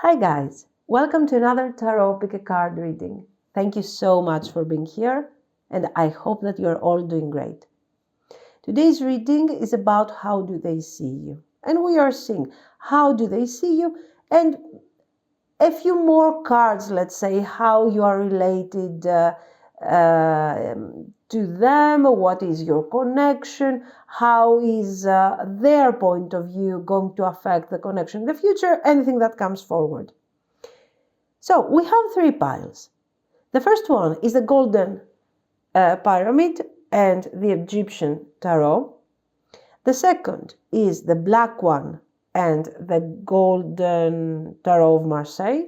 Hi guys, welcome to another Tarot Pick a Card reading. Thank you so much for being here and I hope that you're all doing great. Today's reading is about how do they see you, and we are seeing how do they see you and a few more cards, let's say, how you are related to them, what is your connection, how is their point of view going to affect the connection in the future, anything that comes forward. So we have three piles. The first one is the golden pyramid and the Egyptian tarot. The second is the black one and the golden tarot of Marseille.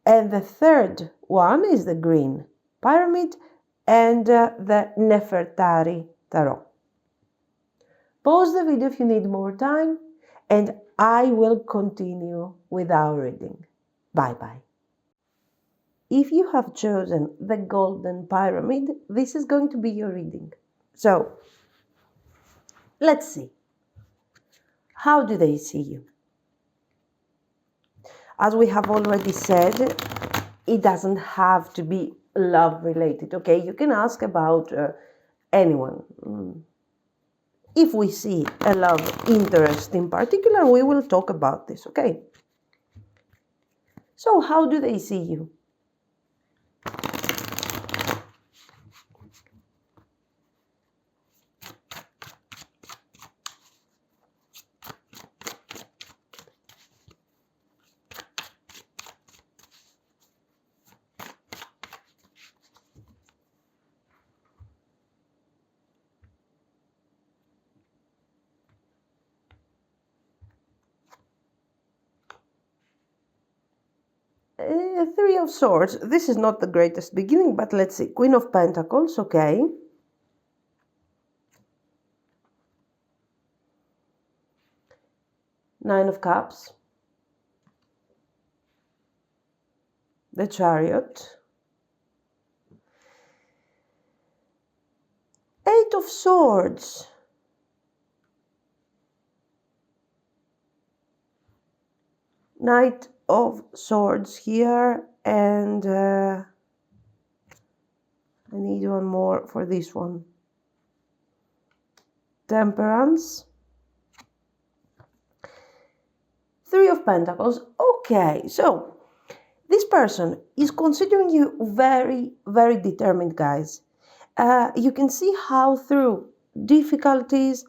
And the third one is the green pyramid and the NEFERTARITAROT. Pause the video if you need more time and I will continue with our reading. Bye-bye. If you have chosen the golden pyramid, this is going to be your reading. So, let's see. How do they see you? As we have already said, it doesn't have to be love related, okay? You can ask about anyone. If we see a love interest in particular, we will talk about this, okay? So, how do they see you? Three of Swords. This is not the greatest beginning, but let's see. Queen of Pentacles, okay. Nine of Cups. The Chariot. Eight of Swords. Knight of Swords here, and I need one more for this one. Temperance. Three of Pentacles. Okay, so this person is considering you very, very determined, guys. You can see how through difficulties,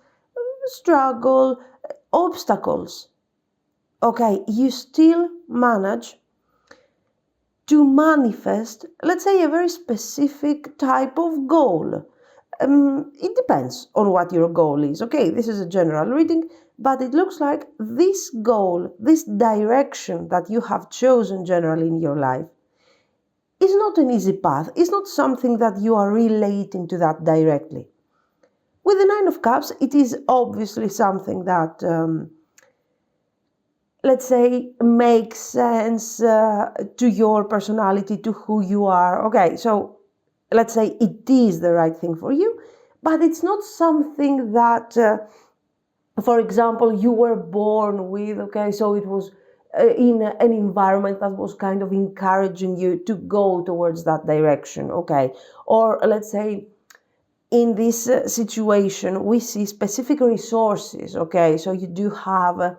struggle, obstacles, okay, you still manage to manifest, let's say, a very specific type of goal. It depends on what your goal is, okay? This is a general reading, but it looks like this goal, this direction that you have chosen generally in your life is not an easy path. It's not something that you are relating to that directly. With the Nine of Cups, it is obviously something that let's say, makes sense to your personality, to who you are. Okay, so let's say it is the right thing for you, but it's not something that, for example, you were born with, okay, so it was in an environment that was kind of encouraging you to go towards that direction, okay? Or let's say, in this situation, we see specific resources, okay? So you do have...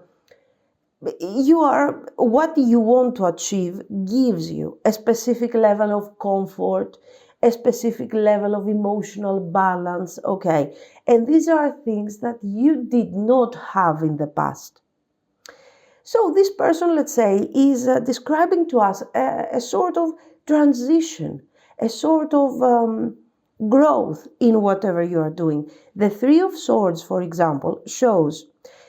what you want to achieve gives you a specific level of comfort, a specific level of emotional balance, okay? And these are things that you did not have in the past. So this person, let's say, is describing to us a sort of transition, a sort of growth in whatever you are doing. The Three of Swords, for example, shows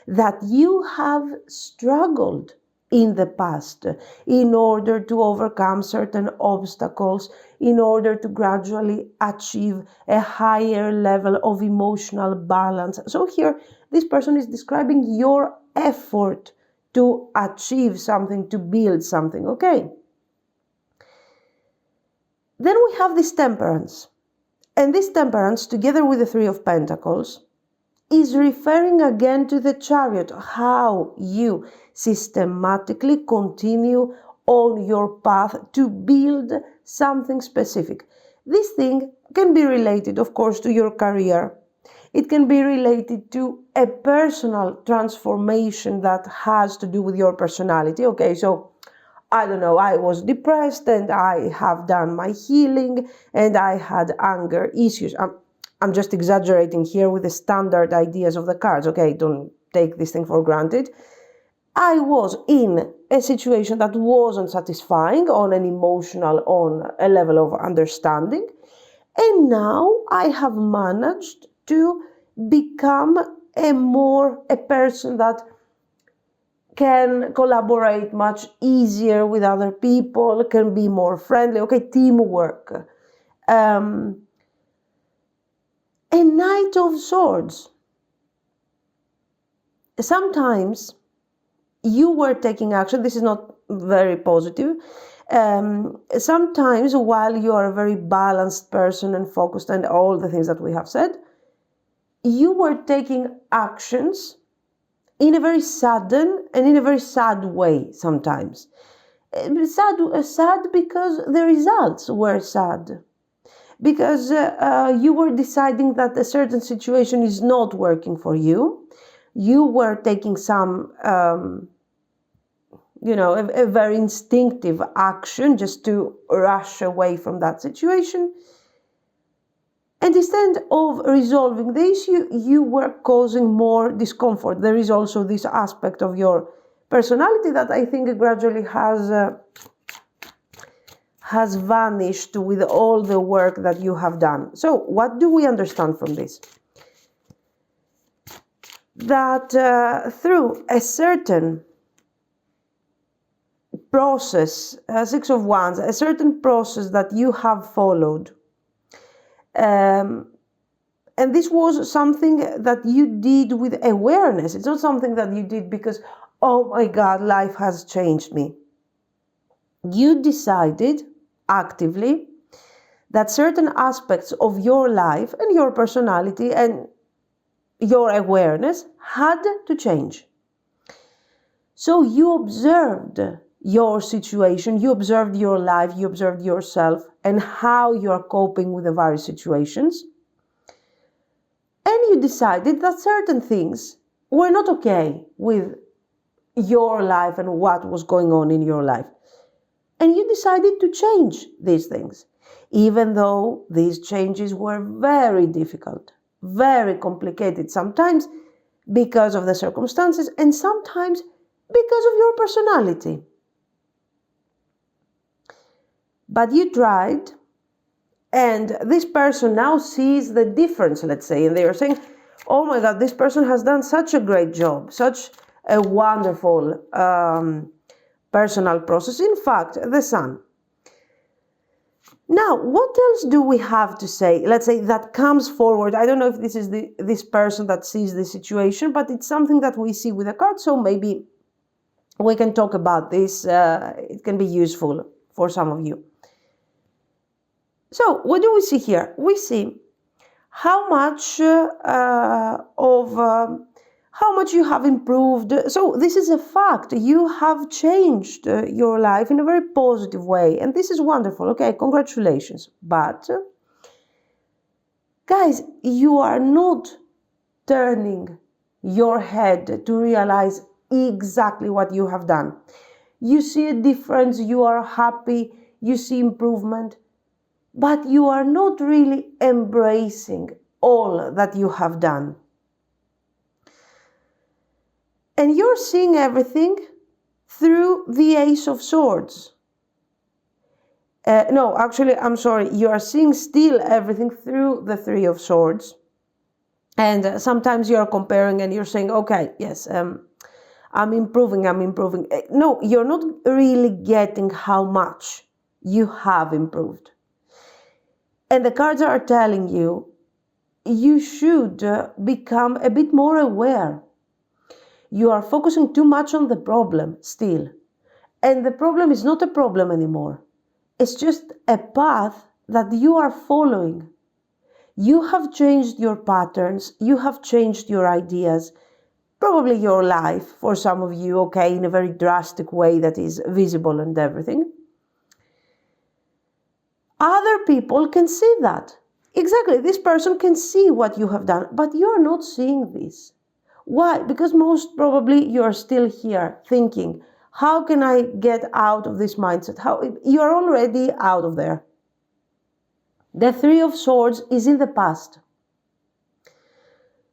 that you have struggled in the past in order to overcome certain obstacles, in order to gradually achieve a higher level of emotional balance. So here, this person is describing your effort to achieve something, to build something, okay? Then we have this Temperance. And this Temperance, together with the Three of Pentacles, is referring again to the Chariot, how you systematically continue on your path to build something specific. This thing can be related, of course, to your career. It can be related to a personal transformation that has to do with your personality. Okay, so I don't know, I was depressed and I have done my healing and I had anger issues. I'm just exaggerating here with the standard ideas of the cards. Okay, don't take this thing for granted. I was in a situation that wasn't satisfying on an emotional, on a level of understanding. And now I have managed to become a person that can collaborate much easier with other people, can be more friendly. Okay, teamwork. A Knight of Swords. Sometimes you were taking action. This is not very positive. Sometimes while you are a very balanced person and focused and all the things that we have said, you were taking actions in a very sudden and in a very sad way sometimes. Sad because the results were sad. Because you were deciding that a certain situation is not working for you. You were taking some, a very instinctive action just to rush away from that situation. And instead of resolving the issue, you were causing more discomfort. There is also this aspect of your personality that I think gradually has vanished with all the work that you have done. So what do we understand from this? That through a certain process, Six of Wands, a certain process that you have followed, and this was something that you did with awareness. It's not something that you did because, oh my God, life has changed me. You decided actively that certain aspects of your life and your personality and your awareness had to change. So you observed your situation, you observed your life, you observed yourself and how you are coping with the various situations. And you decided that certain things were not okay with your life and what was going on in your life. And you decided to change these things, even though these changes were very difficult, very complicated, sometimes because of the circumstances and sometimes because of your personality. But you tried, and this person now sees the difference, let's say, and they are saying, oh my God, this person has done such a great job, such a wonderful personal process. In fact, the Sun. Now, what else do we have to say? Let's say that comes forward. I don't know if this is this person that sees the situation, but it's something that we see with a card. So maybe we can talk about this. It can be useful for some of you. So what do we see here? We see how much how much you have improved. So this is a fact. You have changed your life in a very positive way. And this is wonderful. Okay, congratulations. But, guys, you are not turning your head to realize exactly what you have done. You see a difference. You are happy. You see improvement. But you are not really embracing all that you have done. And you're seeing everything through the Ace of Swords. No, actually, I'm sorry. You are seeing still everything through the Three of Swords. And sometimes you're comparing and you're saying, okay, yes, I'm improving. No, you're not really getting how much you have improved. And the cards are telling you, you should become a bit more aware. You are focusing too much on the problem still. And the problem is not a problem anymore. It's just a path that you are following. You have changed your patterns, you have changed your ideas, probably your life for some of you, okay, in a very drastic way that is visible and everything. Other people can see that. Exactly, this person can see what you have done, but you're not seeing this. Why? Because most probably you're still here thinking, how can I get out of this mindset? You're already out of there. The Three of Swords is in the past.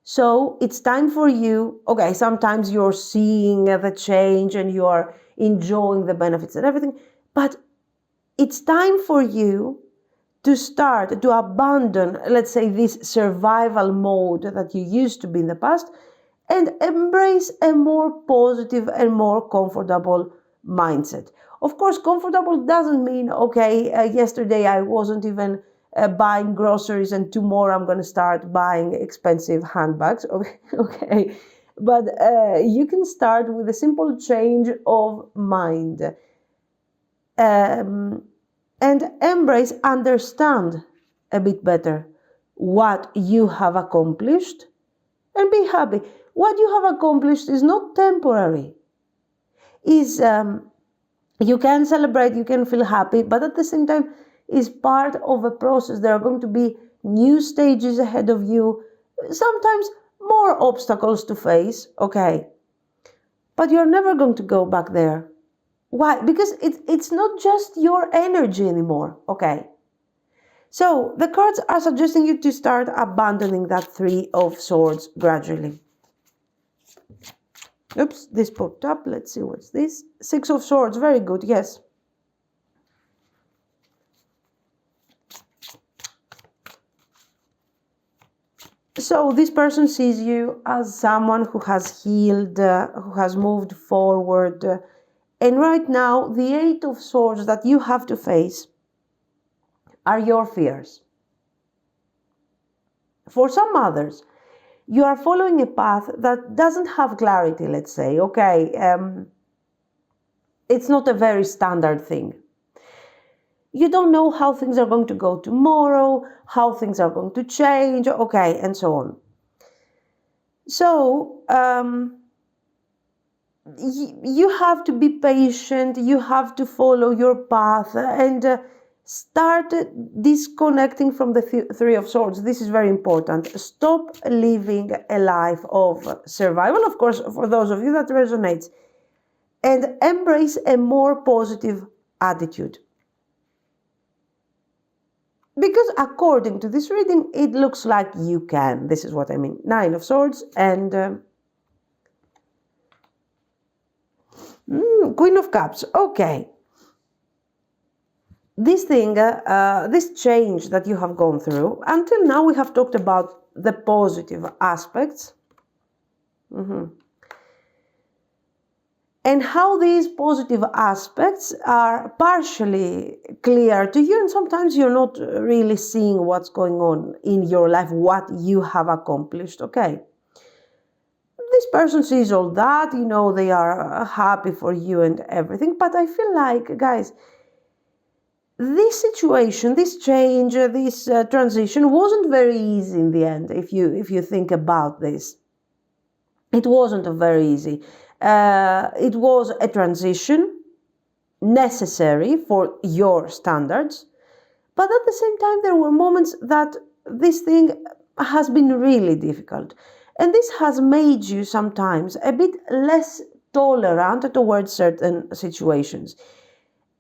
So it's time for you, okay, sometimes you're seeing the change and you're enjoying the benefits and everything, but it's time for you to start to abandon, let's say, this survival mode that you used to be in the past and embrace a more positive and more comfortable mindset. Of course, comfortable doesn't mean, okay, yesterday I wasn't even buying groceries and tomorrow I'm going to start buying expensive handbags. Okay, but you can start with a simple change of mind. And embrace, understand a bit better what you have accomplished and be happy. What you have accomplished is not temporary. You can celebrate, you can feel happy, but at the same time is part of a process. There are going to be new stages ahead of you, sometimes more obstacles to face, okay, but you're never going to go back there. Why? Because it's not just your energy anymore, okay? So the cards are suggesting you to start abandoning that Three of Swords gradually. Oops, this popped up. Let's see what's this. Six of Swords, very good, yes. So this person sees you as someone who has healed, who has moved forward. And right now, the Eight of Swords that you have to face are your fears. For some others, you are following a path that doesn't have clarity, let's say, okay, it's not a very standard thing. You don't know how things are going to go tomorrow, how things are going to change, okay, and so on. So, you have to be patient, you have to follow your path and start disconnecting from the Three of Swords. This is very important. Stop living a life of survival, of course, for those of you that resonates, and embrace a more positive attitude. Because according to this reading, it looks like you can. This is what I mean. Nine of Swords and Queen of Cups. Okay. This thing, this change that you have gone through, until now we have talked about the positive aspects. And how these positive aspects are partially clear to you, and sometimes you're not really seeing what's going on in your life, what you have accomplished, okay? This person sees all that, you know, they are happy for you and everything, but I feel like, guys, this situation, this change, this transition wasn't very easy in the end, if you think about this. It wasn't very easy. It was a transition necessary for your standards, but at the same time there were moments that this thing has been really difficult, and this has made you sometimes a bit less tolerant towards certain situations.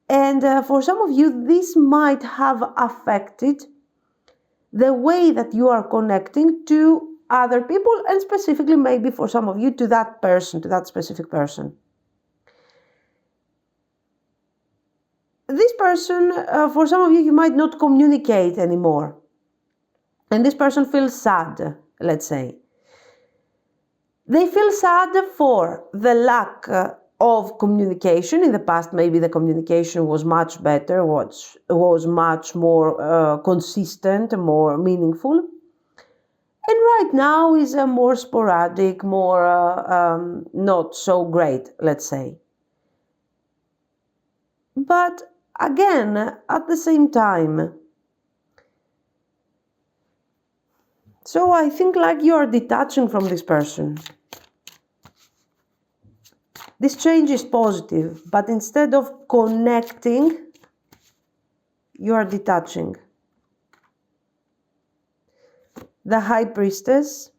And for some of you, this might have affected the way that you are connecting to other people, and specifically maybe for some of you to that person, to that specific person. This person, for some of you, you might not communicate anymore. And this person feels sad, let's say. They feel sad for the lack of communication. In the past, maybe the communication was much better, was much more consistent, more meaningful. And right now is a more sporadic, more not so great, let's say. But again, at the same time, So I think like you are detaching from this person. This change is positive, but instead of connecting, you are detaching. The High Priestess,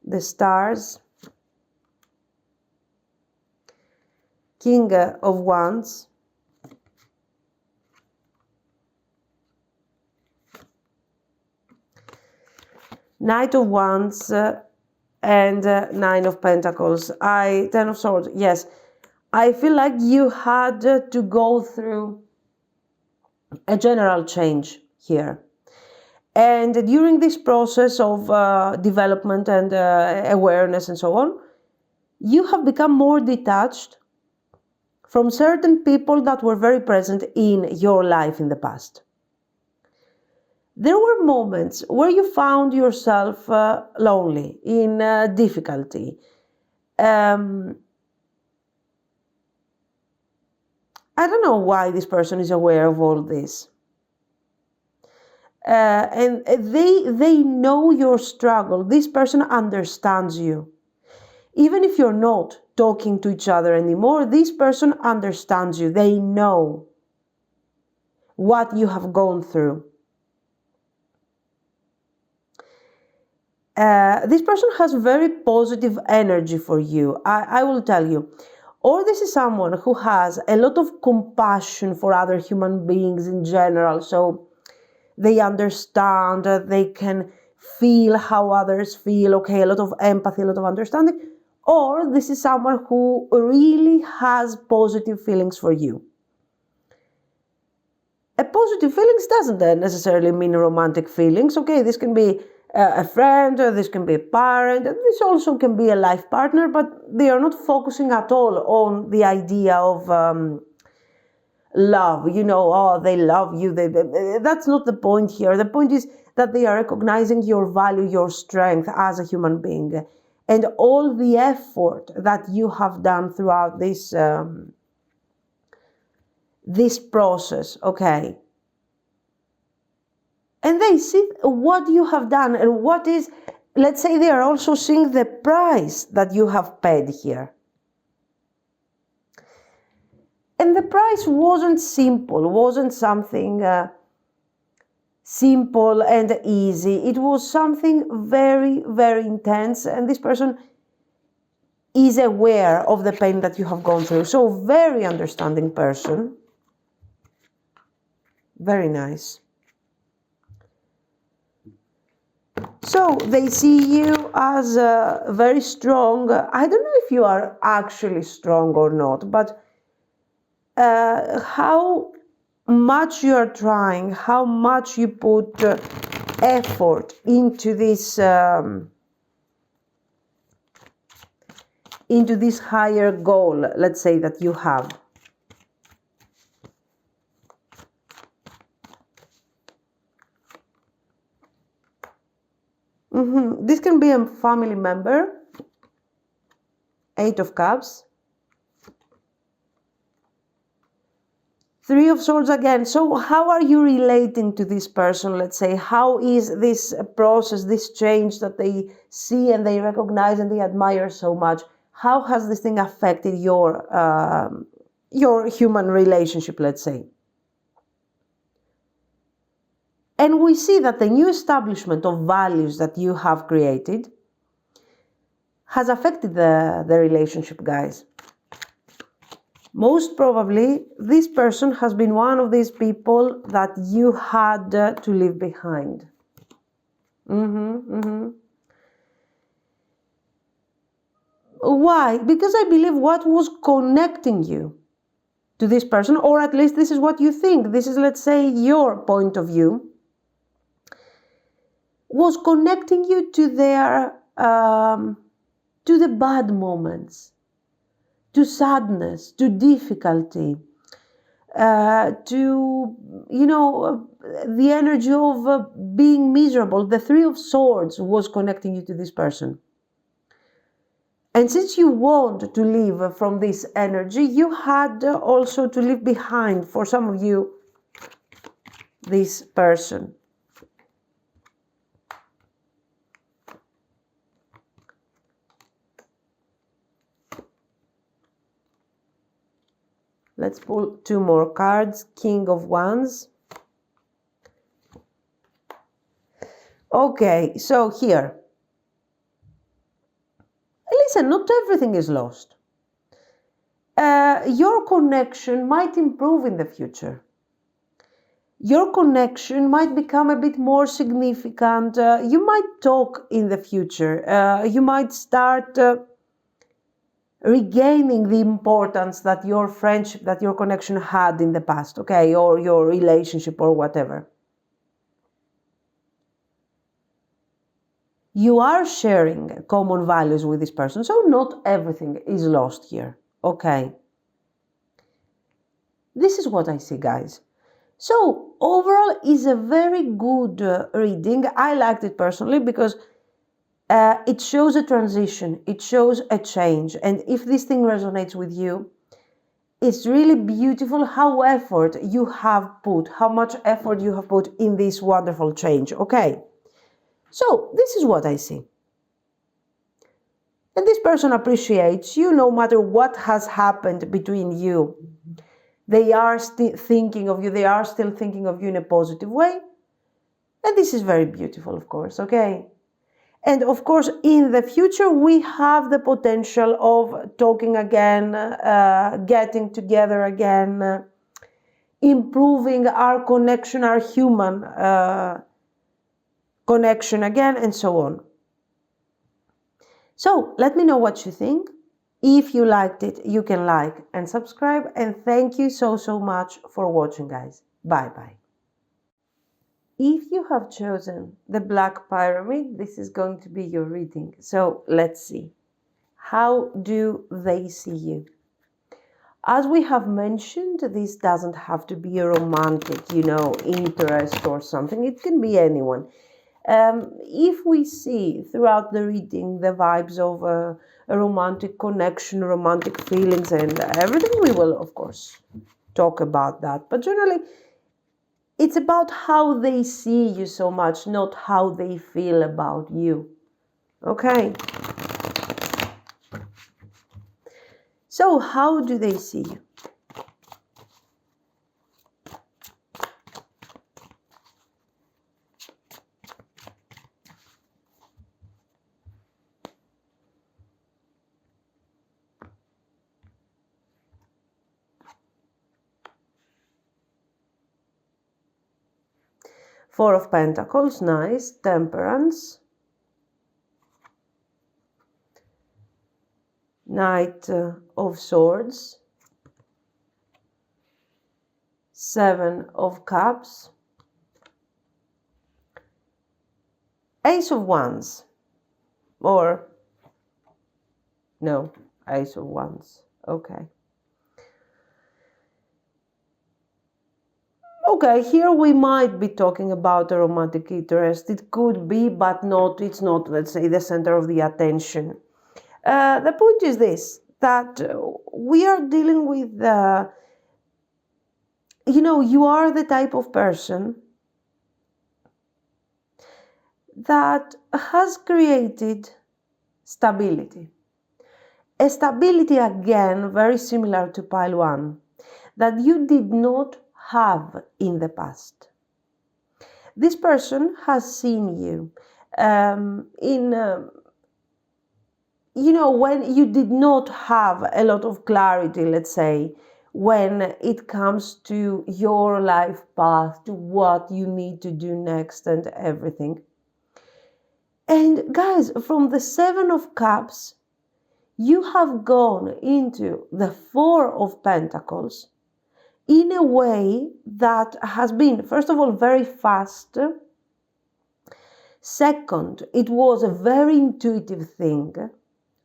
the Stars, King of Wands, Knight of Wands, and Nine of Pentacles. Ten of Swords, yes. I feel like you had to go through a general change here. And during this process of development and awareness and so on, you have become more detached from certain people that were very present in your life in the past. There were moments where you found yourself lonely, in difficulty. I don't know why this person is aware of all this. And they know your struggle. This person understands you. Even if you're not talking to each other anymore, this person understands you. They know what you have gone through. This person has very positive energy for you. I will tell you. Or this is someone who has a lot of compassion for other human beings in general. So they understand, they can feel how others feel. Okay, a lot of empathy, a lot of understanding. Or this is someone who really has positive feelings for you. A positive feelings doesn't necessarily mean romantic feelings. Okay, this can be a friend, this can be a parent, this also can be a life partner, but they are not focusing at all on the idea of love. You know, oh, they love you. That's not the point here. The point is that they are recognizing your value, your strength as a human being, and all the effort that you have done throughout this this process. Okay. And they see what you have done and what is, let's say they are also seeing the price that you have paid here. And the price wasn't simple, wasn't something simple and easy. It was something very, very intense. And this person is aware of the pain that you have gone through. So very understanding person. Very nice. So they see you as very strong. I don't know if you are actually strong or not, but how much you are trying, how much you put effort into this higher goal, let's say, that you have. This can be a family member. 8 of Cups. 3 of Swords again. So how are you relating to this person, let's say? How is this process, this change that they see and they recognize and they admire so much? How has this thing affected your human relationship, let's say? And we see that the new establishment of values that you have created has affected the relationship, guys. Most probably, this person has been one of these people that you had to leave behind. Why? Because I believe what was connecting you to this person, or at least this is what you think, this is, let's say, your point of view, was connecting you to their to the bad moments, to sadness, to difficulty, to, you know, the energy of being miserable. The 3 of Swords was connecting you to this person. And since you want to leave from this energy, you had also to leave behind, for some of you, this person. Let's pull 2 more cards. King of Wands. Okay, so here. Listen, not everything is lost. Your connection might improve in the future. Your connection might become a bit more significant. You might talk in the future. You might start regaining the importance that your friendship, that your connection had in the past, okay, or your relationship or whatever. You are sharing common values with this person, so not everything is lost here, okay? This is what I see, guys. So, overall, is a very good reading. I liked it personally because it shows a transition, it shows a change, and if this thing resonates with you, it's really beautiful how much effort you have put in this wonderful change, okay? So, this is what I see. And this person appreciates you no matter what has happened between you. They are still thinking of you. They are still thinking of you in a positive way. And this is very beautiful, of course, okay? And of course, in the future, we have the potential of talking again, getting together again, improving our connection, our human connection again, and so on. So let me know what you think. If you liked it, you can like and subscribe. And thank you so much for watching, guys. Bye-bye. If you have chosen the Black Pyramid, this is going to be your reading. So let's see. How do they see you? As we have mentioned, this doesn't have to be a romantic, interest or something. It can be anyone. If we see throughout the reading the vibes of a romantic connection, romantic feelings and everything, we will, of course, talk about that. But generally, it's about how they see you so much, not how they feel about you. Okay? So, how do they see you? Four of Pentacles, nice. Temperance. Knight of Swords. Seven of Cups. Ace of Wands. Or, no, Ace of Wands. Okay. Okay, here we might be talking about a romantic interest. It could be, but it's not, let's say, the center of the attention. The point is this, that we are dealing with, you are the type of person that has created stability. A stability, again, very similar to pile 1, that you did not have in the past. This person has seen you when you did not have a lot of clarity, let's say, when it comes to your life path, to what you need to do next and everything. And guys, from the Seven of Cups, you have gone into the Four of Pentacles in a way that has been, first of all, very fast. Second, it was a very intuitive thing.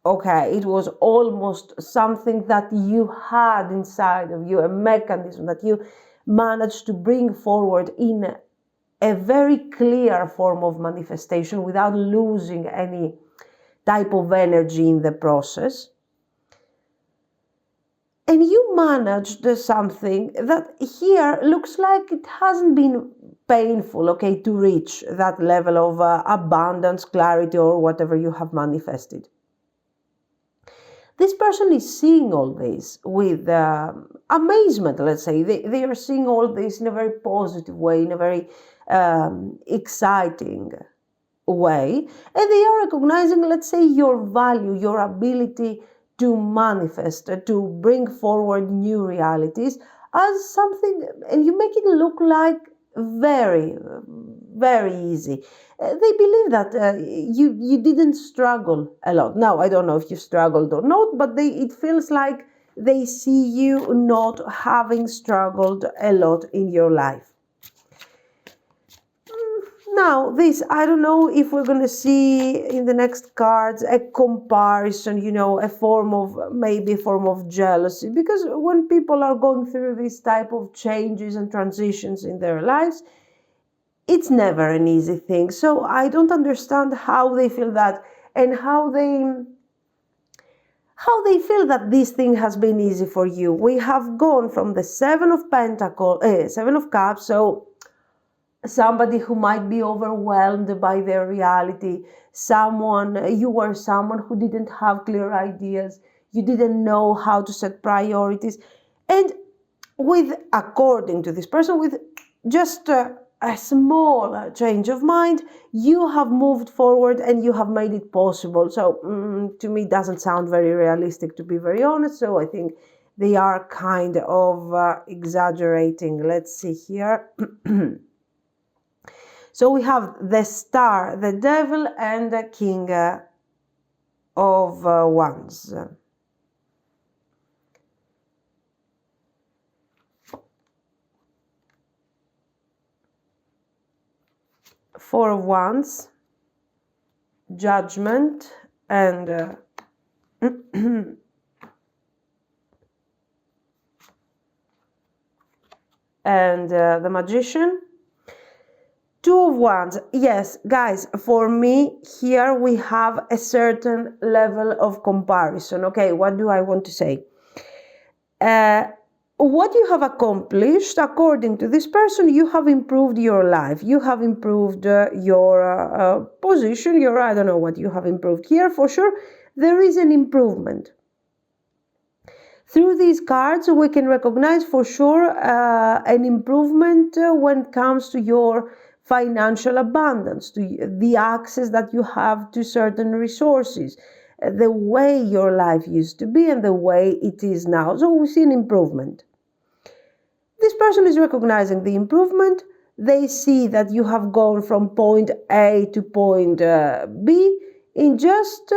Okay, it was almost something that you had inside of you, a mechanism that you managed to bring forward in a very clear form of manifestation without losing any type of energy in the process. And you managed something that here looks like it hasn't been painful, okay, to reach that level of abundance, clarity, or whatever you have manifested. This person is seeing all this with amazement, let's say. They are seeing all this in a very positive way, in a very exciting way. And they are recognizing, let's say, your value, your ability to manifest, to bring forward new realities as something, and you make it look like very, very easy. They believe that you didn't struggle a lot. Now, I don't know if you struggled or not, but it feels like they see you not having struggled a lot in your life. Now, this, I don't know if we're going to see in the next cards a comparison, maybe a form of jealousy. Because when people are going through this type of changes and transitions in their lives, it's never an easy thing. So I don't understand how they feel that, and how they feel that this thing has been easy for you. We have gone from the Seven of Cups, so somebody who might be overwhelmed by their reality, you were someone who didn't have clear ideas, you didn't know how to set priorities, and according to this person, with just a small change of mind, you have moved forward and you have made it possible. So to me, it doesn't sound very realistic, to be very honest. So I think they are kind of exaggerating. Let's see here. So we have the Star, the Devil, and the King of Wands. Four of Wands, Judgment, and the Magician. Two of Wands. Yes, guys, for me, here we have a certain level of comparison. Okay, what do I want to say? What you have accomplished, according to this person, you have improved your life. You have improved your position. I don't know what you have improved here. For sure, there is an improvement. Through these cards, we can recognize for sure an improvement when it comes to your financial abundance, to the access that you have to certain resources, the way your life used to be and the way it is now. So we see an improvement. This person is recognizing the improvement. They see that you have gone from point A to point B in just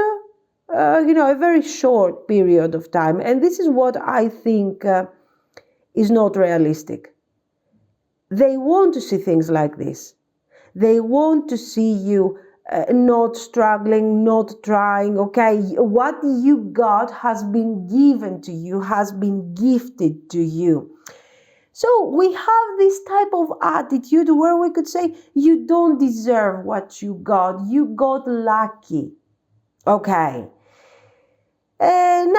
a very short period of time. And this is what I think is not realistic. They want to see things like this. They want to see you not struggling, not trying, okay? What you got has been given to you, has been gifted to you. So we have this type of attitude where we could say, you don't deserve what you got lucky, okay? And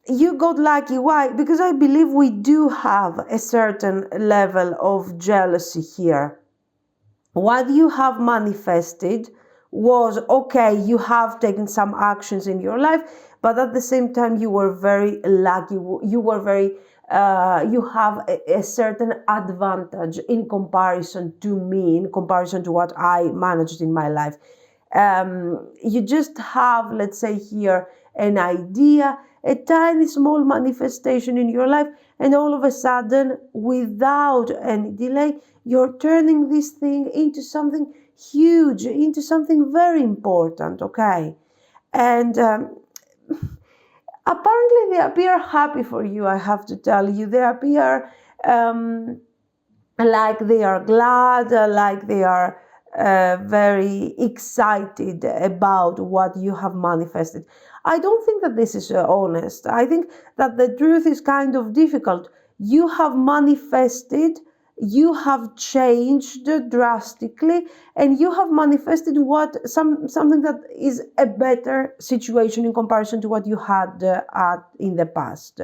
you got lucky. Why? Because I believe we do have a certain level of jealousy here. What you have manifested was, okay, you have taken some actions in your life, but at the same time, you were very lucky. You were very, you have a certain advantage in comparison to me, in comparison to what I managed in my life. You just have, let's say here, an idea, a tiny small manifestation in your life, and all of a sudden, without any delay, you're turning this thing into something huge, into something very important, okay? And apparently they appear happy for you, I have to tell you. They appear like they are glad, like they are very excited about what you have manifested. I don't think that this is honest. I think that the truth is kind of difficult. You have manifested, you have changed drastically, and you have manifested something that is a better situation in comparison to what you had in the past.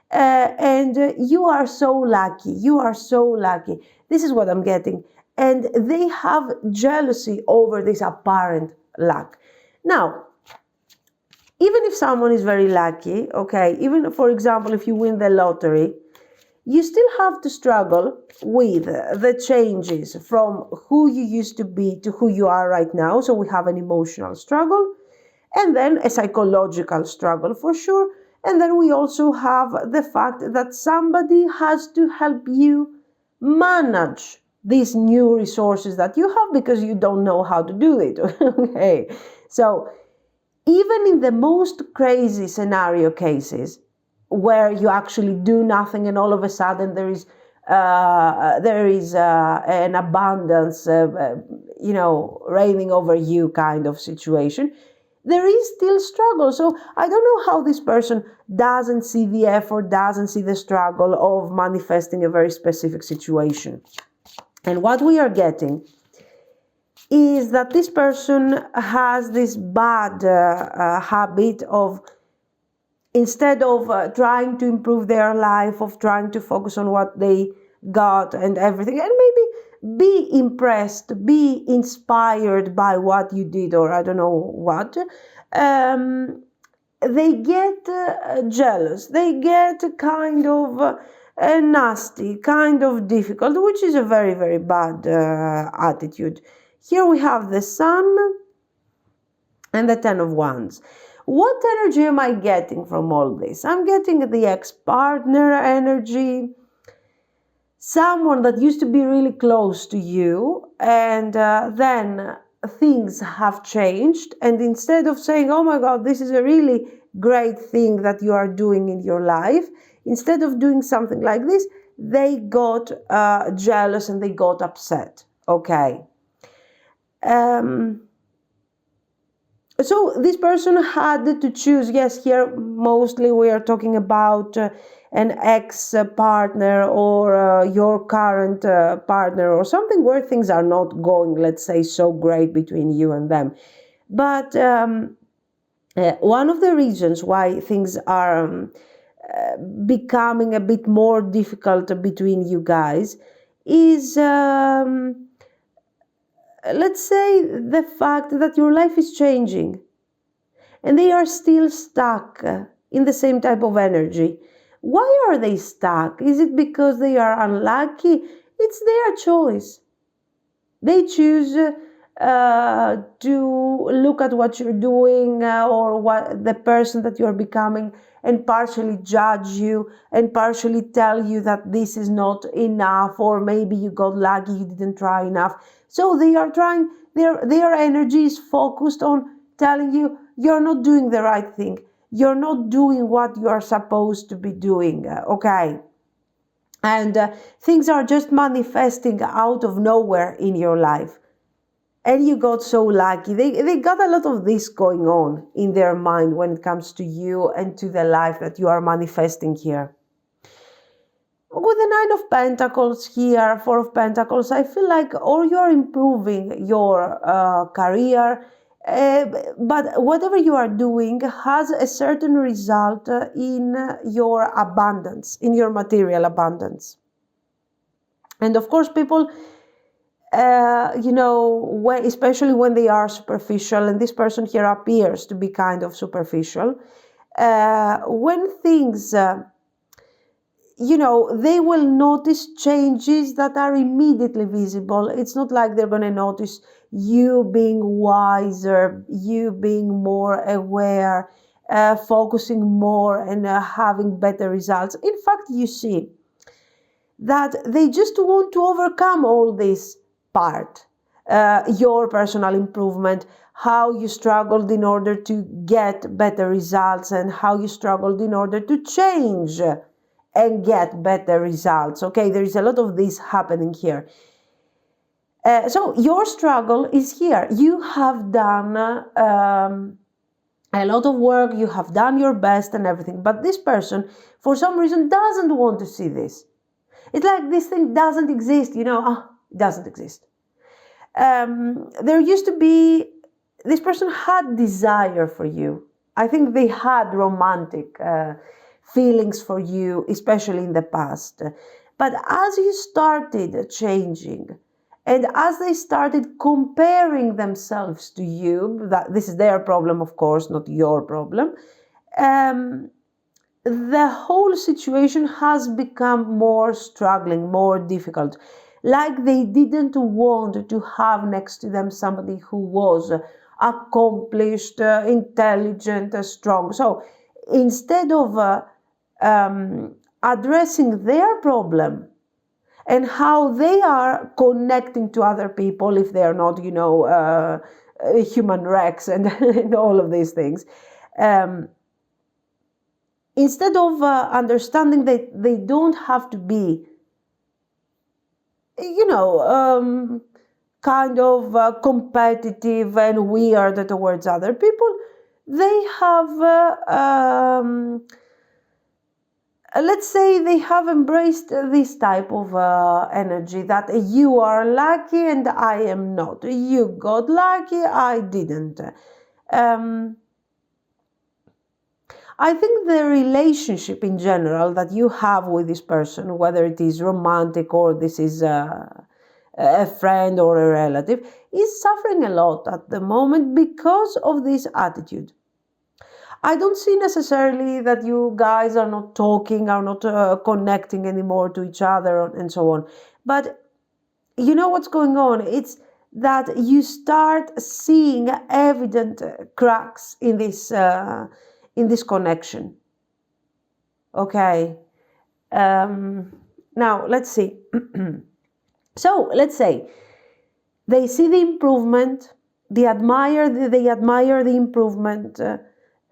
And you are so lucky. You are so lucky. This is what I'm getting. And they have jealousy over this apparent luck. Now, even if someone is very lucky, okay, even for example, if you win the lottery, you still have to struggle with the changes from who you used to be to who you are right now. So we have an emotional struggle, and then a psychological struggle for sure. And then we also have the fact that somebody has to help you manage these new resources that you have because you don't know how to do it. Okay, so even in the most crazy scenario cases where you actually do nothing and all of a sudden there is an abundance, reigning over you kind of situation, there is still struggle. So I don't know how this person doesn't see the effort, doesn't see the struggle of manifesting a very specific situation. And what we are getting is that this person has this bad habit of, instead of trying to improve their life, of trying to focus on what they got and everything, and maybe be impressed, be inspired by what you did, or I don't know what, they get jealous, they get kind of nasty, kind of difficult, which is a very, very bad attitude. Here we have the Sun and the Ten of Wands. What energy am I getting from all this? I'm getting the ex-partner energy, someone that used to be really close to you, and then things have changed, and instead of saying, oh my God, this is a really great thing that you are doing in your life, instead of doing something like this, they got jealous and they got upset. Okay. So this person had to choose. Yes, here mostly we are talking about an ex-partner or your current partner or something where things are not going, let's say, so great between you and them. But one of the reasons why things are becoming a bit more difficult between you guys is, let's say, the fact that your life is changing and they are still stuck in the same type of energy. Why are they stuck? Is it because they are unlucky? It's their choice. They choose to look at what you're doing or what the person that you're becoming and partially judge you and partially tell you that this is not enough, or maybe you got lucky, you didn't try enough. So they are trying, their energy is focused on telling you you're not doing the right thing. You're not doing what you are supposed to be doing, okay? And things are just manifesting out of nowhere in your life. And you got so lucky. They got a lot of this going on in their mind when it comes to you and to the life that you are manifesting here. With the Nine of Pentacles here, Four of Pentacles, I feel like or you're improving your career, but whatever you are doing has a certain result in your abundance, in your material abundance. And of course, people, especially when they are superficial, and this person here appears to be kind of superficial, when things, they will notice changes that are immediately visible. It's not like they're going to notice you being wiser, you being more aware, focusing more and having better results. In fact, you see that they just want to overcome all this part, your personal improvement, how you struggled in order to get better results and how you struggled in order to change and get better results. Okay, there is a lot of this happening here. So your struggle is here. You have done a lot of work, you have done your best and everything, but this person, for some reason, doesn't want to see this. It's like this thing doesn't exist, it doesn't exist. There used to be, this person had desire for you. I think they had romantic feelings for you, especially in the past. But as you started changing And as they started comparing themselves to you, that this is their problem, of course, not your problem, the whole situation has become more struggling, more difficult. Like they didn't want to have next to them somebody who was accomplished, intelligent, strong. So instead of addressing their problem and how they are connecting to other people, if they are not, human wrecks and, and all of these things, instead of understanding that they don't have to be, kind of competitive and weird towards other people, they have, let's say, they have embraced this type of energy that you are lucky and I am not. You got lucky, I didn't. I think the relationship in general that you have with this person, whether it is romantic or this is a friend or a relative, is suffering a lot at the moment because of this attitude. I don't see necessarily that you guys are not talking, are not connecting anymore to each other and so on. But you know what's going on? It's that you start seeing evident cracks in this connection. Okay. Now let's see. So let's say they see the improvement, they admire the improvement.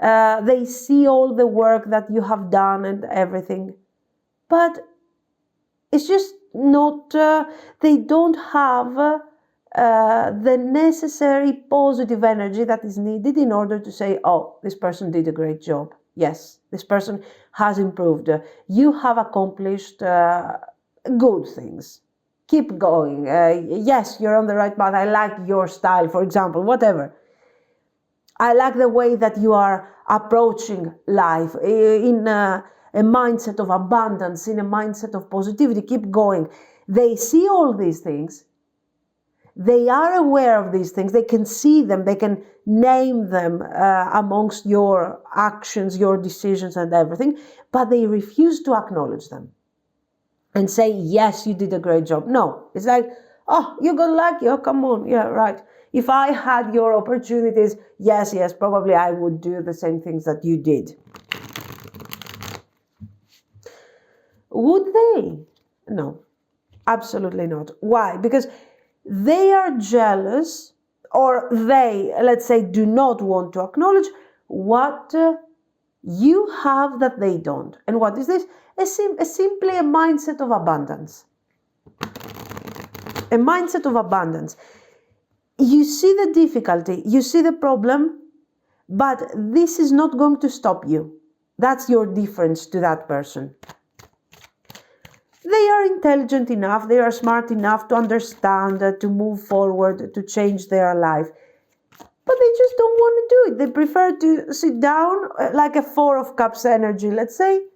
They see all the work that you have done and everything, but it's just not, they don't have the necessary positive energy that is needed in order to say, oh, this person did a great job. Yes, this person has improved. You have accomplished good things. Keep going. Yes, you're on the right path. I like your style, for example, whatever. I like the way that you are approaching life in a mindset of abundance, in a mindset of positivity. Keep going. They see all these things. They are aware of these things. They can see them. They can name them amongst your actions, your decisions and everything, but they refuse to acknowledge them and say, yes, you did a great job. No, it's like, oh, you got lucky. Oh, come on. Yeah, right. If I had your opportunities, yes, probably I would do the same things that you did. Would they? No, absolutely not. Why? Because they are jealous, or they, let's say, do not want to acknowledge what you have that they don't. And what is this? Simply a mindset of abundance. A mindset of abundance. You see the difficulty, you see the problem, but this is not going to stop you. That's your difference to that person. They are intelligent enough, they are smart enough to understand, to move forward, to change their life. But they just don't want to do it. They prefer to sit down like a Four of Cups energy, let's say,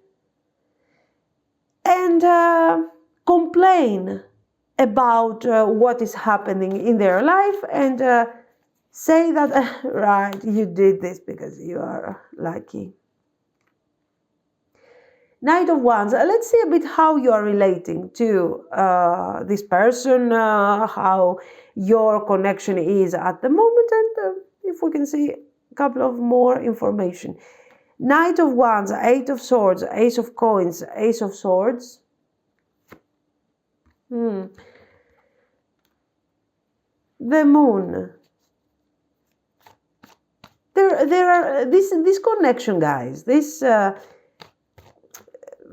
and complain about what is happening in their life and say that, right, you did this because you are lucky. Knight of Wands, let's see a bit how you are relating to this person, how your connection is at the moment, and if we can see a couple of more information. Knight of Wands, Eight of Swords, Ace of Coins, Ace of Swords. The Moon. There are this connection, guys. This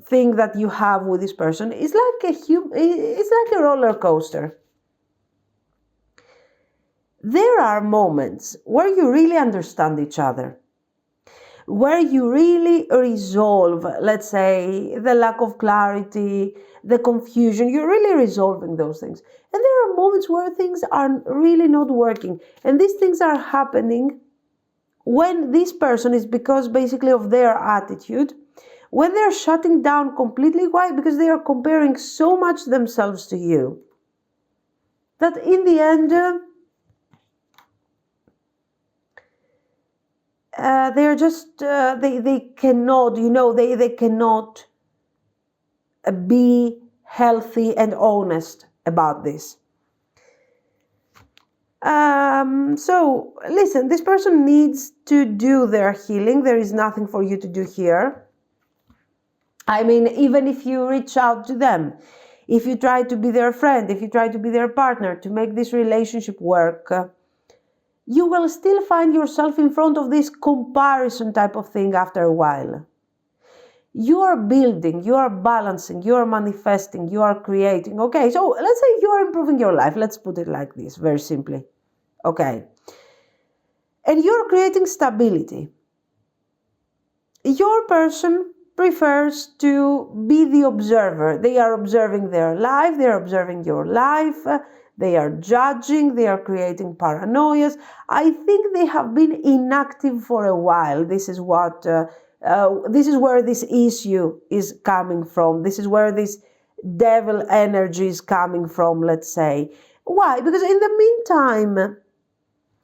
thing that you have with this person is like it's like a roller coaster. There are moments where you really understand each other, where you really resolve, let's say, the lack of clarity, the confusion. You're really resolving those things. And there are moments where things are really not working. And these things are happening when this person is because basically of their attitude, when they're shutting down completely. Why? Because they are comparing so much themselves to you that in the end, they're just, they cannot, they cannot be healthy and honest about this. So listen, this person needs to do their healing. There is nothing for you to do here. I mean, even if you reach out to them, if you try to be their friend, if you try to be their partner to make this relationship work, you will still find yourself in front of this comparison type of thing after a while. You are building, you are balancing, you are manifesting, you are creating. Okay, so let's say you are improving your life. Let's put it like this, very simply. Okay. And you're creating stability. Your person prefers to be the observer. They are observing their life, they are observing your life, they are judging, they are creating paranoias. I think they have been inactive for a while. This is what, this is where this issue is coming from. This is where this devil energy is coming from, let's say. Why? Because in the meantime,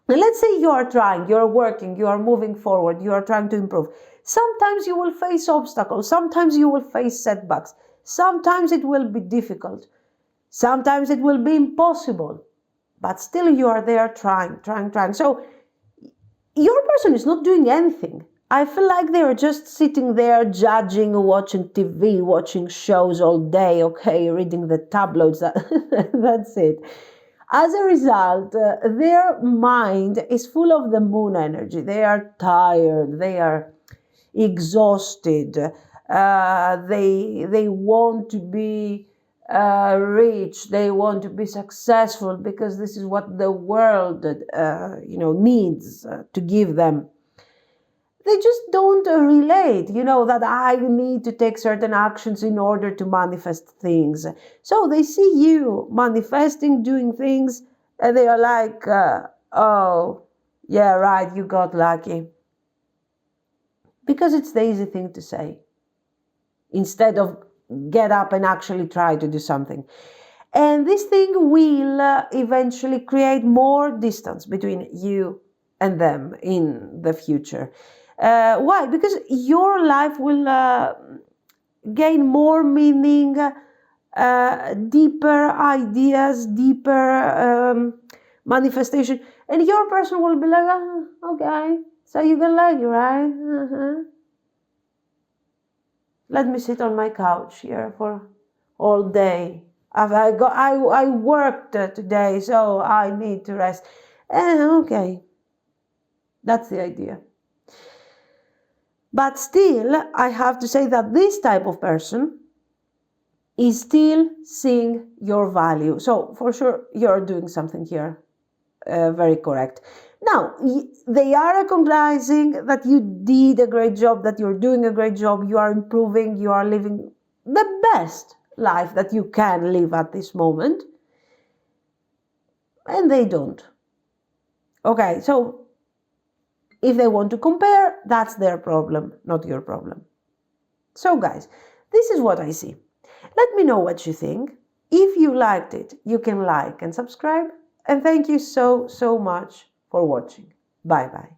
let's say you are trying, you are working, you are moving forward, you are trying to improve. Sometimes you will face obstacles, sometimes you will face setbacks, sometimes it will be difficult, sometimes it will be impossible, but still you are there trying. So your person is not doing anything. I feel like they are just sitting there judging, watching TV, watching shows all day, okay, reading the tabloids, that's it. As a result, their mind is full of the moon energy. They are tired, they are exhausted, they want to be rich, they want to be successful because this is what the world needs to give them. They just don't relate, that I need to take certain actions in order to manifest things. So they see you manifesting, doing things, and they are like, oh, yeah, right, you got lucky. Because it's the easy thing to say, instead of get up and actually try to do something. And this thing will eventually create more distance between you and them in the future. Why? Because your life will gain more meaning, deeper ideas, deeper manifestation. And your person will be like, oh, okay, so you don't like it, right? Let me sit on my couch here for all day. I worked today, so I need to rest. Okay, that's the idea. But still, I have to say that this type of person is still seeing your value. So for sure, you're doing something here very correct. Now, they are recognizing that you did a great job, that you're doing a great job, you are improving, you are living the best life that you can live at this moment. And they don't. Okay, so if they want to compare, that's their problem, not your problem. So guys, this is what I see. Let me know what you think. If you liked it, you can like and subscribe. And thank you so much for watching. Bye-bye.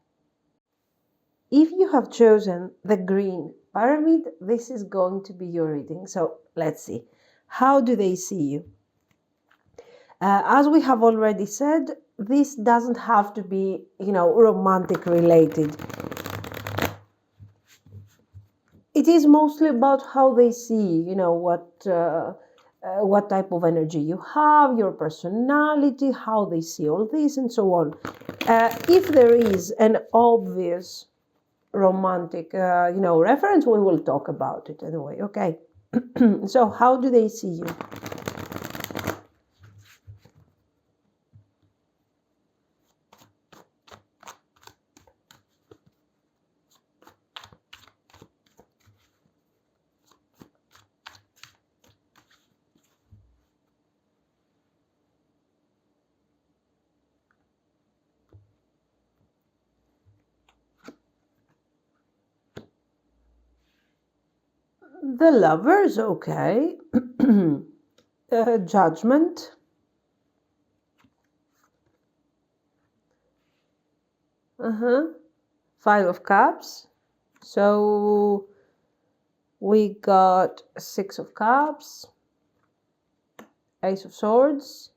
If you have chosen the green pyramid, this is going to be your reading. So let's see. How do they see you? As we have already said, this doesn't have to be, romantic related. It is mostly about how they see, what type of energy you have, your personality, how they see all this, and so on. If there is an obvious romantic, reference, we will talk about it anyway, okay? So how do they see you? The Lovers, okay. Judgment. Five of Cups. So we got Six of Cups, Ace of Swords,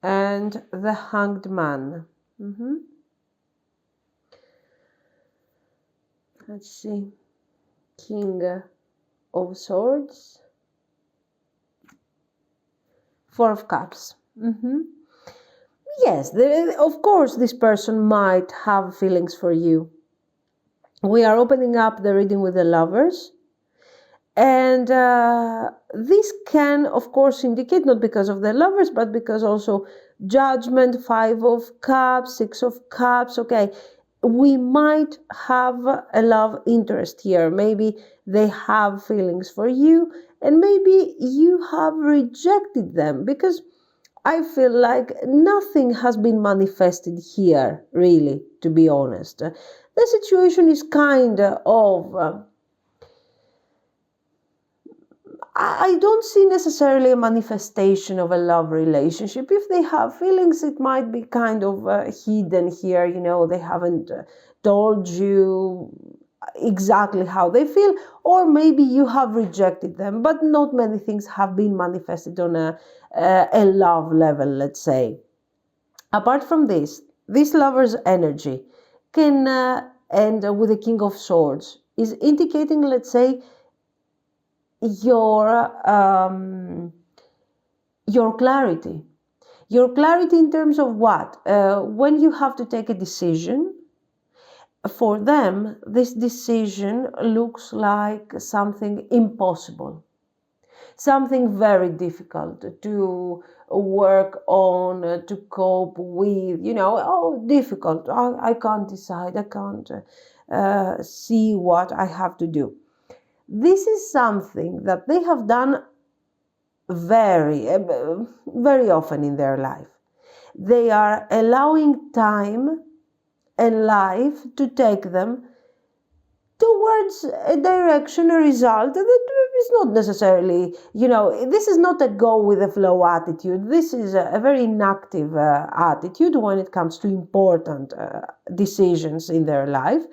and the Hanged Man. Let's see. King of Swords, Four of Cups. Yes, of course, this person might have feelings for you. We are opening up the reading with the Lovers. And this can, of course, indicate not because of the Lovers, but because also Judgment, Five of Cups, Six of Cups. Okay, we might have a love interest here. Maybe they have feelings for you, and maybe you have rejected them, because I feel like nothing has been manifested here, really, to be honest. The situation is kind of... I don't see necessarily a manifestation of a love relationship. If they have feelings, it might be kind of hidden here. You know, they haven't told you exactly how they feel, or maybe you have rejected them, but not many things have been manifested on a love level, let's say. Apart from this lover's energy can end with the King of Swords, is indicating, let's say, your clarity. Your clarity in terms of what? When you have to take a decision, for them, this decision looks like something impossible, something very difficult to work on, to cope with, you know, difficult. I can't decide, I can't see what I have to do. This is something that they have done very often in their life. They are allowing time and life to take them towards a direction, a result that is not necessarily, you know, this is not a go with the flow attitude. This is a very inactive attitude when it comes to important decisions in their life.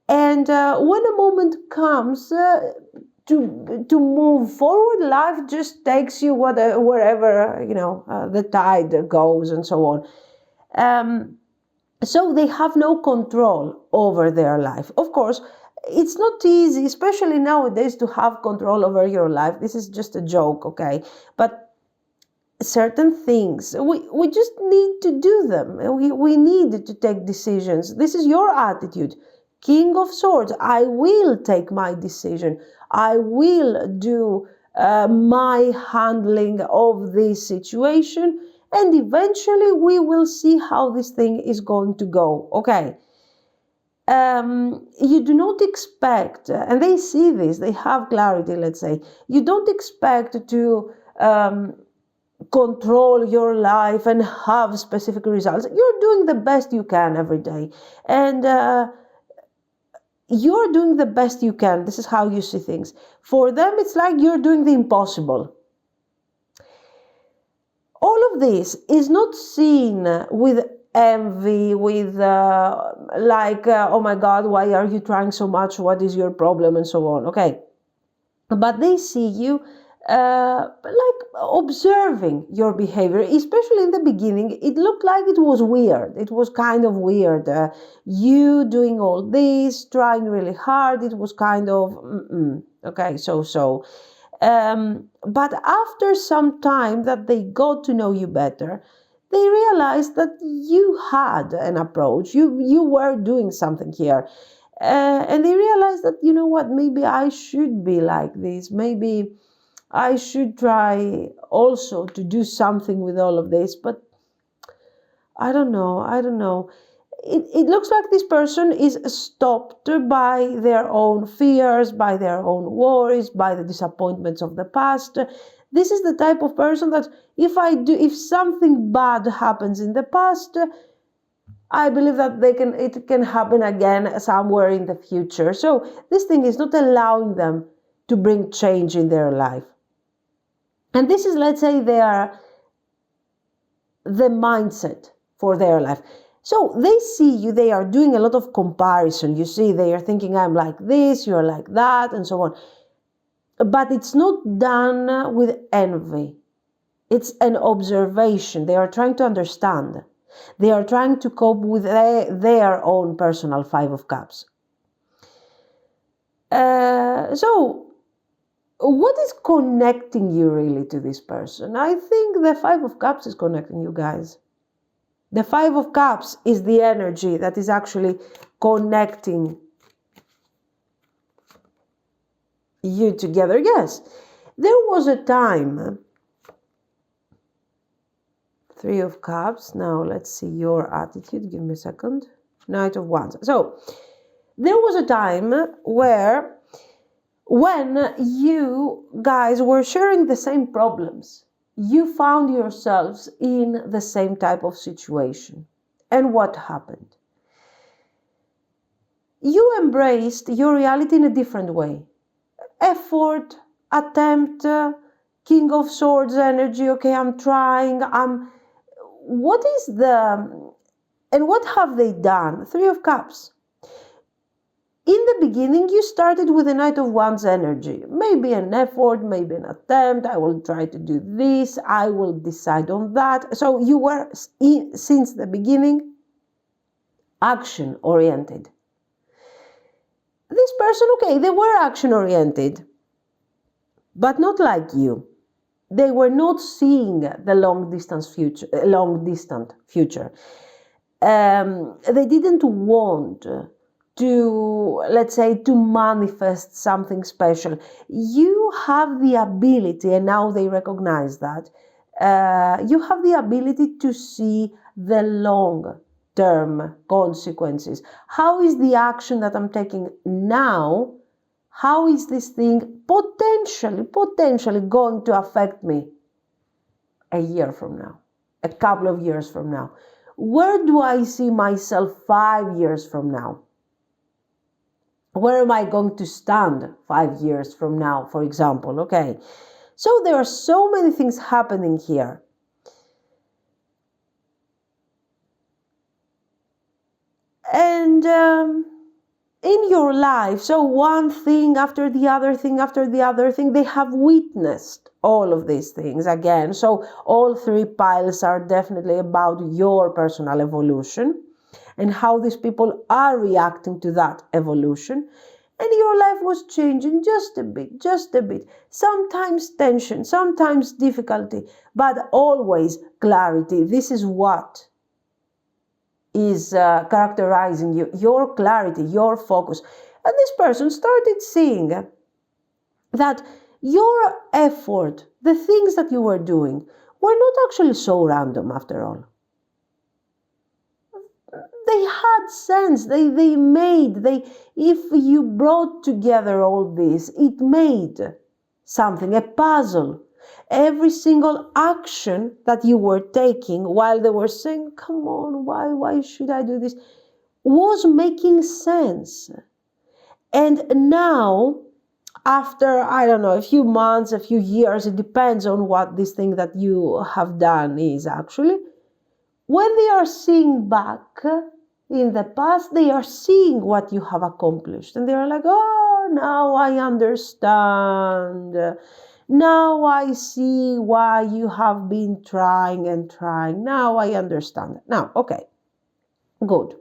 And when a moment comes to move forward, life just takes you wherever, you know, the tide goes and so on. So they have no control over their life. Of course, it's not easy, especially nowadays, to have control over your life. This is just a joke, okay? But certain things, we just need to do them. We need to take decisions. This is your attitude. King of Swords, I will take my decision. I will do my handling of this situation, and eventually we will see how this thing is going to go. Okay. You do not expect, and they see this, they have clarity, let's say. You don't expect to control your life and have specific results. You're doing the best you can every day. And you're doing the best you can. This is how you see things. For them, it's like you're doing the impossible. All of this is not seen with envy, with oh my God, why are you trying so much? What is your problem? And so on. Okay. But they see you like observing your behavior, especially in the beginning. It looked like it was weird. It was kind of weird. You doing all this, trying really hard. It was kind of, okay, so. But after some time that they got to know you better, they realized that you had an approach. You were doing something here. And they realized that, you know what, maybe I should be like this. Maybe I should try also to do something with all of this. But I don't know. It looks like this person is stopped by their own fears, by their own worries, by the disappointments of the past. This is the type of person that if something bad happens in the past, I believe that it can happen again somewhere in the future. So this thing is not allowing them to bring change in their life. And this is, let's say, their the mindset for their life. So they see you, they are doing a lot of comparison. You see, they are thinking, I'm like this, you're like that, and so on. But it's not done with envy. It's an observation. They are trying to understand. They are trying to cope with their own personal Five of Cups. So, what is connecting you really to this person? I think the Five of Cups is connecting you guys. The Five of Cups is the energy that is actually connecting you together. Yes, there was a time. Three of Cups. Now let's see your attitude. Give me a second. Knight of Wands. So there was a time where when you guys were sharing the same problems, you found yourselves in the same type of situation. And what happened? You embraced your reality in a different way. Effort, attempt, King of Swords energy. Okay, I'm trying. What is and what have they done? Three of Cups. In the beginning, you started with a Knight of Wands energy. Maybe an effort, maybe an attempt. I will try to do this. I will decide on that. So you were, since the beginning, action-oriented. This person, okay, they were action-oriented, but not like you. They were not seeing the long-distant future. They didn't want to, let's say, to manifest something special. You have the ability, and now they recognize that, you have the ability to see the long-term consequences. How is the action that I'm taking now, how is this thing potentially going to affect me a year from now, a couple of years from now? Where do I see myself 5 years from now? Where am I going to stand 5 years from now, for example? Okay, so there are so many things happening here. And in your life, so one thing after the other thing after the other thing, they have witnessed all of these things again. So all three piles are definitely about your personal evolution and how these people are reacting to that evolution. And your life was changing just a bit. Sometimes tension, sometimes difficulty, but always clarity. This is what is characterizing you, your clarity, your focus. And this person started seeing that your effort, the things that you were doing, were not actually so random after all. They had sense, if you brought together all this, it made something, a puzzle. Every single action that you were taking while they were saying, come on, why should I do this, was making sense. And now, after, I don't know, a few months, a few years, it depends on what this thing that you have done is actually, when they are seeing back in the past, they are seeing what you have accomplished. And they are like, oh, now I understand. Now I see why you have been trying and trying. Now I understand. Now, okay, good.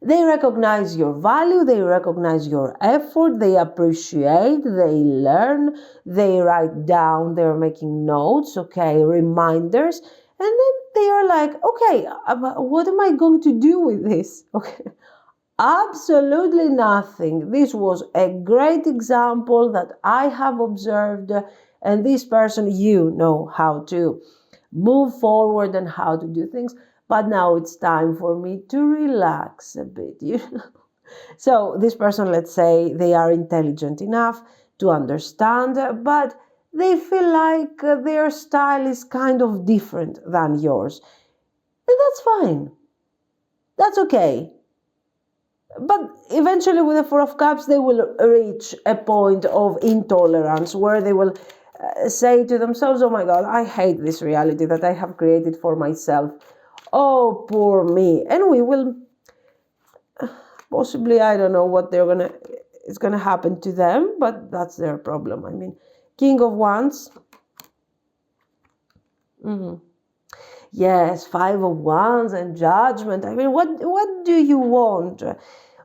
They recognize your value, they recognize your effort, they appreciate, they learn, they write down, they're making notes, okay, reminders, and then they are like, okay, what am I going to do with this? Okay, absolutely nothing. This was a great example that I have observed, and this person, you know how to move forward and how to do things. But now it's time for me to relax a bit. So this person, let's say, they are intelligent enough to understand, but they feel like their style is kind of different than yours. And that's fine. That's okay. But eventually with the Four of Cups, they will reach a point of intolerance where they will say to themselves, oh my God, I hate this reality that I have created for myself. Oh, poor me. And we will possibly, I don't know what it's gonna happen to them, but that's their problem. I mean, King of Wands. Yes, Five of Wands and Judgment. I mean, what do you want?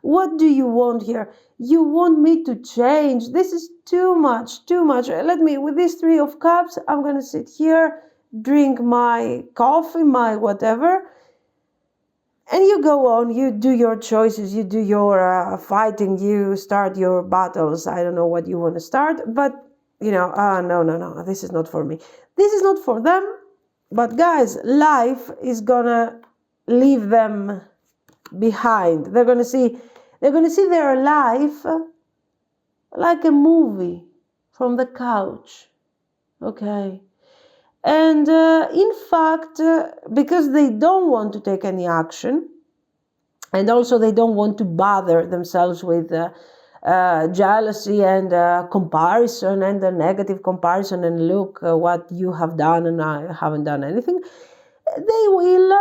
What do you want here? You want me to change. This is too much, too much. Let me, with this Three of Cups, I'm going to sit here, drink my coffee, my whatever. And you go on, you do your choices, you do your fighting, you start your battles. I don't know what you want to start, but, you know, no, this is not for me. This is not for them. But guys, life is gonna leave them behind. They're gonna see their life like a movie from the couch. Okay. And in fact, because they don't want to take any action, and also they don't want to bother themselves with jealousy and comparison and a negative comparison, and look what you have done and I haven't done anything, they will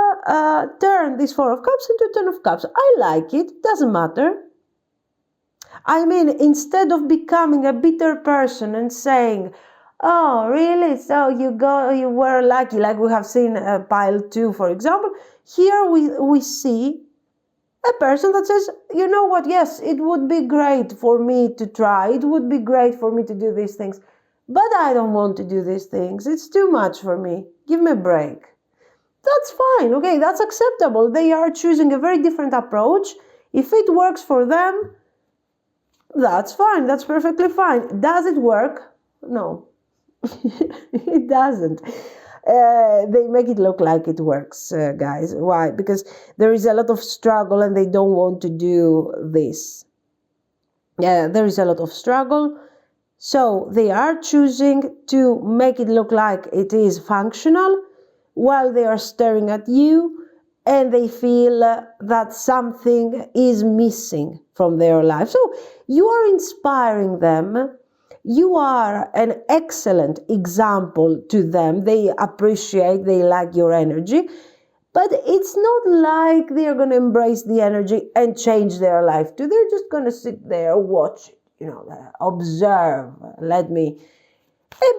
turn this Four of Cups into Ten of Cups. I like it, doesn't matter. I mean, instead of becoming a bitter person and saying, oh, really? So you were lucky, like we have seen pile 2, for example. Here we see a person that says, you know what, yes, it would be great for me to try. It would be great for me to do these things. But I don't want to do these things. It's too much for me. Give me a break. That's fine. Okay, that's acceptable. They are choosing a very different approach. If it works for them, that's fine. That's perfectly fine. Does it work? No. It doesn't. They make it look like it works, guys. Why? Because there is a lot of struggle and they don't want to do this. Yeah, there is a lot of struggle. So they are choosing to make it look like it is functional while they are staring at you and they feel that something is missing from their life. So you are inspiring them. You are an excellent example to them. They appreciate, they like your energy, but it's not like they're going to embrace the energy and change their life too. They're just going to sit there, watch, observe,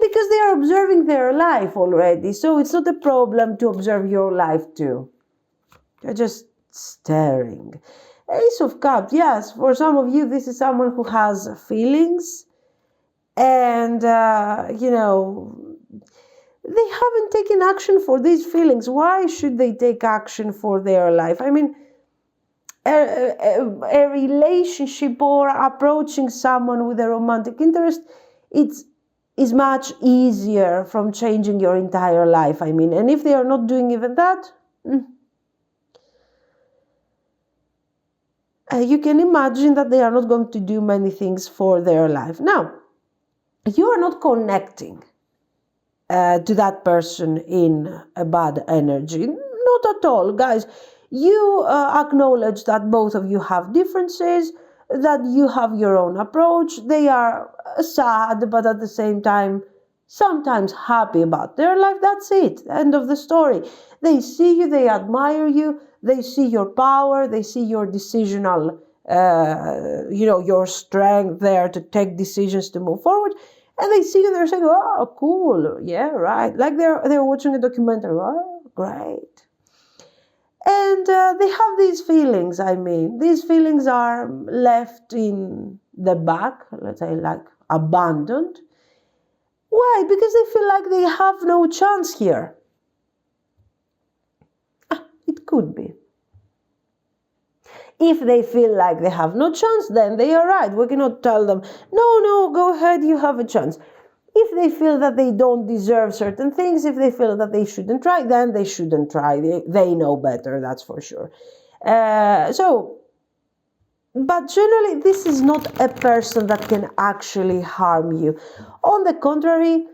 because they are observing their life already. So it's not a problem to observe your life too. They're just staring. Ace of Cups, yes, for some of you, this is someone who has feelings. And, they haven't taken action for these feelings. Why should they take action for their life? I mean, a relationship or approaching someone with a romantic interest, is much easier from changing your entire life. I mean, and if they are not doing even that, you can imagine that they are not going to do many things for their life. Now, you are not connecting to that person in a bad energy. Not at all, guys. You acknowledge that both of you have differences, that you have your own approach. They are sad, but at the same time, sometimes happy about their life. That's it. End of the story. They see you, they admire you, they see your power, they see your decisional your strength there to take decisions to move forward, and they see you, they're saying, oh, cool, yeah, right, like they're watching a documentary. Oh, great. And they have these feelings. I mean, these feelings are left in the back, let's say, like abandoned. Why? Because they feel like they have no chance here. It could be. If they feel like they have no chance, then they are right. We cannot tell them, no, go ahead, you have a chance. If they feel that they don't deserve certain things, if they feel that they shouldn't try, then they shouldn't try. They know better, that's for sure. But generally, this is not a person that can actually harm you. On the contrary,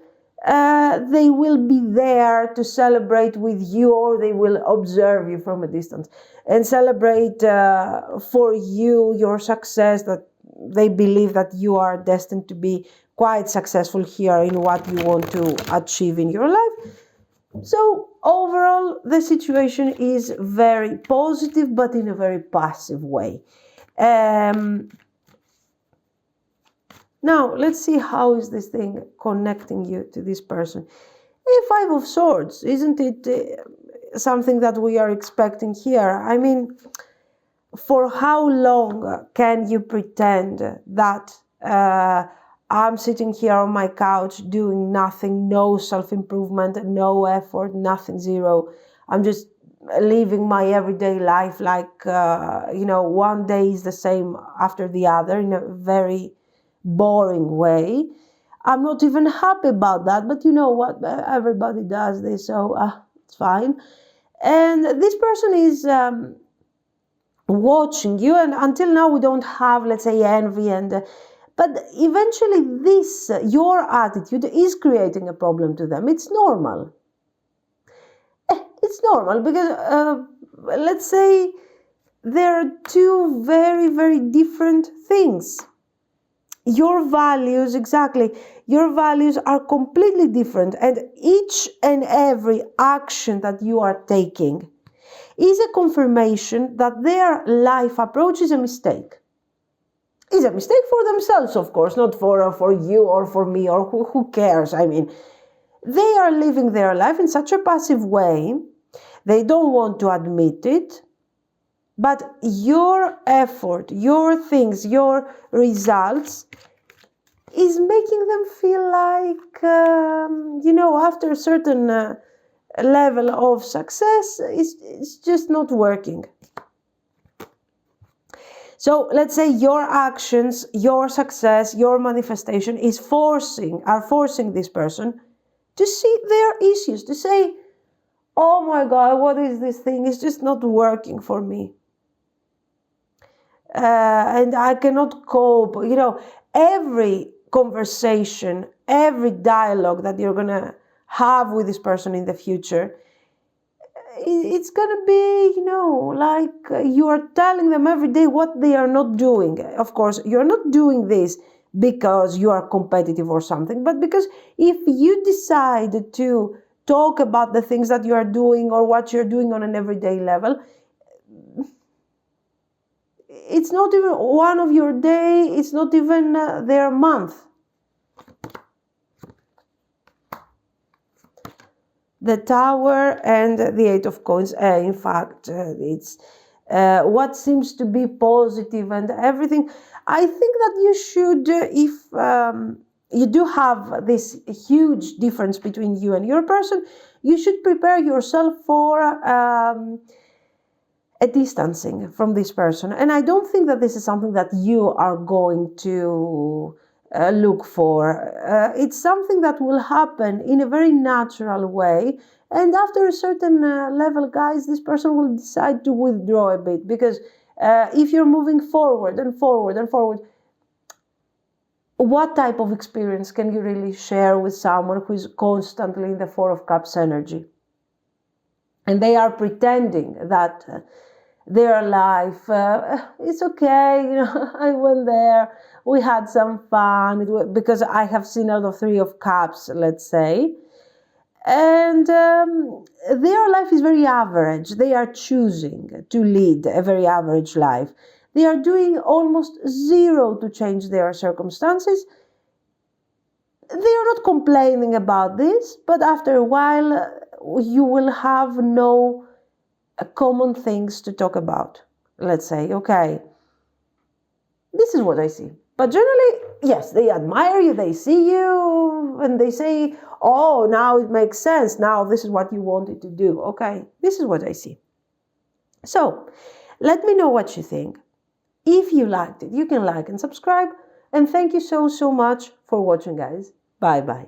they will be there to celebrate with you, or they will observe you from a distance and celebrate for you your success, that they believe that you are destined to be quite successful here in what you want to achieve in your life. So overall, the situation is very positive, but in a very passive way. Now, let's see how is this thing connecting you to this person. Five of Swords, isn't it something that we are expecting here? I mean, for how long can you pretend that I'm sitting here on my couch doing nothing, no self-improvement, no effort, nothing, zero. I'm just living my everyday life like, one day is the same after the other in a very boring way. I'm not even happy about that, but you know what? Everybody does this, so it's fine. And this person is watching you, and until now we don't have, let's say, envy, but eventually this, your attitude is creating a problem to them. It's normal. It's normal because, let's say, there are two very, very different things. Your values, exactly, your values are completely different, and each and every action that you are taking is a confirmation that their life approach is a mistake. Is a mistake for themselves, of course, not for you or for me, or who cares. I mean, they are living their life in such a passive way. They don't want to admit it. But your effort, your things, your results is making them feel like, after a certain level of success, it's just not working. So let's say your actions, your success, your manifestation are forcing this person to see their issues, to say, oh my God, what is this thing? It's just not working for me. And I cannot cope. Every conversation, every dialogue that you're going to have with this person in the future, it's going to be, like you are telling them every day what they are not doing. Of course, you're not doing this because you are competitive or something, but because if you decide to talk about the things that you are doing or what you're doing on an everyday level, it's not even one of your day, it's not even their month. The Tower and the Eight of Coins. In fact, it's what seems to be positive and everything. I think that you should, if you do have this huge difference between you and your person, you should prepare yourself for a distancing from this person. And I don't think that this is something that you are going to look for. It's something that will happen in a very natural way. And after a certain level, guys, this person will decide to withdraw a bit. Because if you're moving forward and forward and forward, what type of experience can you really share with someone who is constantly in the Four of Cups energy? And they are pretending that their life, it's okay, I went there, we had some fun, because I have seen out of Three of Cups, let's say. And their life is very average. They are choosing to lead a very average life. They are doing almost zero to change their circumstances. They are not complaining about this, but after a while, you will have no common things to talk about. Let's say, okay, this is what I see. But generally, yes, they admire you, they see you, and they say, oh, now it makes sense. Now this is what you wanted to do. Okay, this is what I see. So, let me know what you think. If you liked it, you can like and subscribe. And thank you so much for watching, guys. Bye-bye.